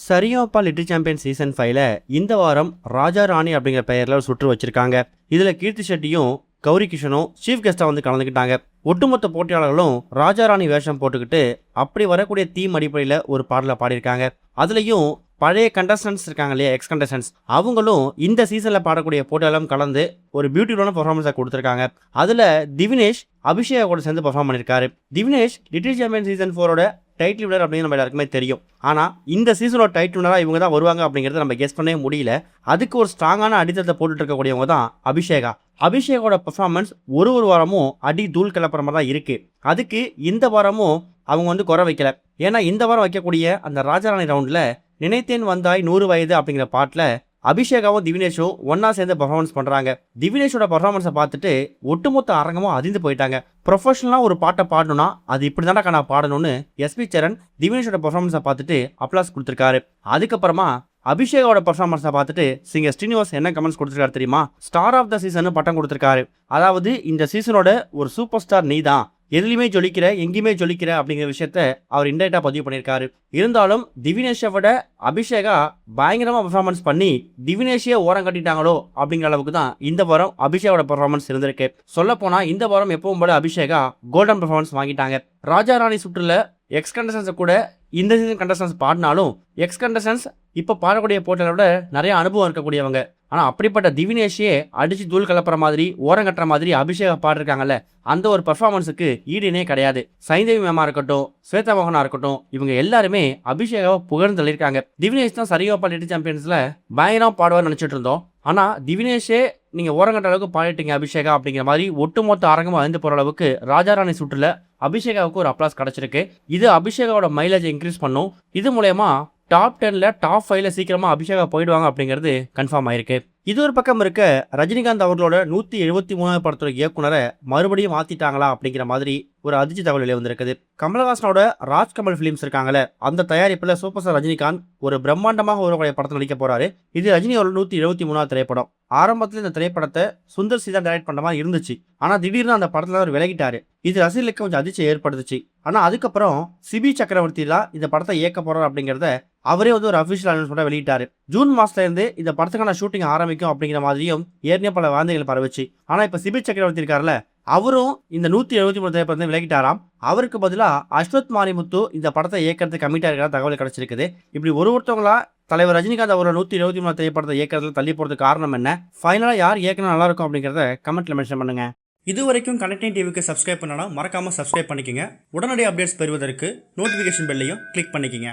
Sa Re Ga Ma Pa little champion season 5ல இந்த வாரம் ராஜா ராணி அப்படிங்கிற பெயர்ல ஒரு சுற்று வச்சிருக்காங்க. இதுல கீர்த்தி ஷெட்டியும் கௌரி கிஷனும் சீஃப் கெஸ்டா வந்து கலந்துக்கிட்டாங்க. ஒட்டுமொத்த போட்டியாளர்களும் ராஜா ராணி வேஷம் போட்டுக்கிட்டு அப்படி வரக்கூடிய தீம் அடிப்படையில் ஒரு பாடலை பாடியிருக்காங்க. அதுலயும் பழைய கண்டஸ்டன்ஸ் இருக்காங்க இல்லையா, எக்ஸ் கண்டஸ்டன்ஸ், அவங்களும் இந்த சீசன்ல பாடக்கூடிய போட்டியாளரும் கலந்து ஒரு பியூட்டிஃபுல்லான பெர்ஃபார்மன்ஸை கொடுத்துருக்காங்க. அதுல திவினேஷ் அபிஷேகா கூட சேர்ந்து பெர்ஃபார்ம் பண்ணியிருக்காரு. திவினேஷ் லிட்டில் சாம்பியன் சீசன் 4ஓட டைட்டில் வினர் அப்படின்னு நம்ம எல்லாருக்குமே தெரியும். ஆனால் இந்த சீசனோட டைட்டில் வினராக இவங்க தான் வருவாங்க அப்படிங்கிறத நம்ம கெஸ் பண்ணவே முடியல. அதுக்கு ஒரு ஸ்ட்ராங்கான அடித்தளத்தை போட்டுட்டு இருக்கக்கூடியவங்க தான் அபிஷேகா. அபிஷேகோட பெர்ஃபார்மன்ஸ் ஒரு வாரமும் அடி தூள் கிளப்புற மாதிரி தான் இருக்கு. அதுக்கு இந்த வாரமும் அவங்க வந்து குறை வைக்கல. ஏன்னா இந்த வாரம் வைக்கக்கூடிய அந்த ராஜாராணி ரவுண்டில் நினைத்தேன் வந்தாய் 100 வயது அப்படிங்கிற பாட்டில் அபிஷேகாவும் திவினேஷும் ஒன்னா சேர்ந்து பர்ஃபார்மன்ஸ் பண்றாங்க. திவினேஷோட பர்ஃபார்மன்ஸை பார்த்துட்டு ஒட்டுமொத்த அரங்கமும் அதிர்ந்து போயிட்டாங்க. ப்ரொஃபஷனலாக ஒரு பாட்டை பாடணும்னா அது இப்படி தானே நான் பாடணும்னு எஸ்பி சரண் திவினேஷோட பர்ஃபார்மன்ஸை பார்த்துட்டு அப்ளாஸ் கொடுத்துருக்காரு. அதுக்கப்புறமா அபிஷேகோட பர்ஃபார்மன்ஸை பார்த்துட்டு சிங்கர் ஸ்ரீனிவாஸ் என்ன கமெண்ட்ஸ் கொடுத்துருக்காரு தெரியுமா? ஸ்டார் ஆஃப் த சீசன் பட்டம் கொடுத்துருக்காரு. அதாவது இந்த சீசனோட ஒரு சூப்பர் ஸ்டார் நீ தான், எதுலையுமே ஜொலிக்கிற, எங்கேயுமே ஜொலிக்கிற அப்படிங்கிற விஷயத்த அவர் இன்டைரக்டா பதிவு பண்ணியிருக்காரு. இருந்தாலும் திவினேஷை விட அபிஷேகா பயங்கரமா பெர்ஃபார்மன்ஸ் பண்ணி திவினேஷையே ஓரம் கட்டிட்டாங்களோ அப்படிங்கிற அளவுக்கு தான் இந்த வாரம் அபிஷேகோட பெர்ஃபார்மன்ஸ் இருந்திருக்கு. சொல்ல போனா இந்த வாரம் எப்பவும் போல அபிஷேகா கோல்டன் பெர்ஃபார்மன்ஸ் வாங்கிட்டாங்க. ராஜா ராணி சுற்றுல எக்ஸ் கண்டஸ்டன்ஸை கூட இந்த சீசன் கண்டஸ்டன்ஸ் பாடினாலும் எக்ஸ் கண்டஸ்டன்ஸ் இப்போ பாடக்கூடிய போட்டிகளை விட நிறைய அனுபவம் இருக்கக்கூடியவங்க. ஆனால் அப்படிப்பட்ட திவினேஷையே அடிச்சு தூள் கலப்புற மாதிரி ஓரம் கட்டுற மாதிரி அபிஷேகா பாடிருக்காங்கல்ல, அந்த ஒரு பர்ஃபார்மன்ஸுக்கு ஈடுனே கிடையாது. சைந்தவி மேமா இருக்கட்டும், ஸ்வேதா மோகனா இருக்கட்டும், இவங்க எல்லாருமே அபிஷேகாவை புகழ்ந்து தள்ளியிருக்காங்க. திவினேஷ் தான் சரிகமபா லிட்டில் சாம்பியன்ஸ்ல பயங்கரம் பாடுவார்னு நினைச்சிட்டு இருந்தோம். ஆனால் திவினேஷே நீங்க ஓரங்கட்ட அளவுக்கு பாடிட்டீங்க அபிஷேகா அப்படிங்கிற மாதிரி ஒட்டுமொத்த அரங்கமும் அறிந்து போற அளவுக்கு ராஜாராணி சுற்றுல அபிஷேகாவுக்கு ஒரு அப்ளாஸ் கிடைச்சிருக்கு. இது அபிஷேகாவோட மைலேஜ் இன்க்ரீஸ் பண்ணும். இது மூலயமா டாப் 10ல டாப் 5ல சீக்கிரமா அபிஷேகா போயிடுவாங்க அப்படிங்கிறது கன்ஃபார்ம் ஆயிருக்கு. இது ஒரு பக்கம் இருக்க, ரஜினிகாந்த் அவர்களோட 173வது படத்தோட இயக்குனரை மறுபடியும் மாத்திட்டாங்களா அப்படிங்கிற மாதிரி ஒரு அதிர்ச்சி தகவல் வெளியே வந்திருக்குது. கமலஹாசனோட ராஜ்கமல் பிலிம்ஸ் இருக்காங்கல்ல, அந்த தயாரிப்புல சூப்பர் ஸ்டார் ரஜினிகாந்த் ஒரு பிரம்மாண்டமாக ஒரு படத்தை நடிக்க போறாரு. இது ரஜினியோட 173வது திரைப்படம். ஆரம்பத்தில் இந்த திரைப்படத்தை சுந்தர் சி தான் டைரக்ட் பண்ண மாதிரி இருந்துச்சு. ஆனா திடீர்னு அந்த படத்துல அவர் விலகிட்டாரு. இது ரசிகர்களுக்கு கொஞ்சம் அதிர்ச்சி ஏற்படுத்துச்சு. ஆனா அதுக்கப்புறம் சிபி சக்கரவர்த்தி தான் இந்த படத்தை இயக்க போறாரு அப்படிங்கறத அவரே வந்து ஒரு அபிஷியல் அனௌன்ஸ்மெண்ட் வெளியிட்டாரு. ஜூன் மாசத்துல இருந்து இந்த படத்துக்கான ஷூட்டிங் ஆரம்பிக்கும் அப்படிங்கிற மாதிரியும் ஏற்கனவே பல வார்த்தைகள் பரவச்சு. ஆனா இப்ப சிபி சக்கரவர்த்தி இருக்காருல்ல, அவரும் இந்த 173 திரைப்படத்தை விலகிட்டாராம். அவருக்கு பதிலாக அஸ்வத் மாரிமுத்து இந்த படத்தை இயக்கிறதுக்கு கமிட்டா இருக்கிற தகவல் கிடைச்சிருக்குது. இப்படி ஒருத்தவங்களா தலைவர் ரஜினிகாந்த் அவரோட 173 திரைப்படத்தை இயக்கிறதுல தள்ளி போறதுக்கு காரணம் என்ன, ஃபைனலா யார் இயக்கினா நல்லா இருக்கும் அப்படிங்கிறத கமெண்ட்ல மென்ஷன் பண்ணுங்க. இது வரைக்கும் கனெக்டிங் டிவிக்கு சப்ஸ்கிரைப் பண்ணனா மறக்காம சப்ஸ்கிரைப் பண்ணிக்கங்க. உடனடி அப்டேட்ஸ் பெறுவதற்கு நோட்டிபிகேஷன் பெல்லையும் கிளிக் பண்ணிக்கங்க.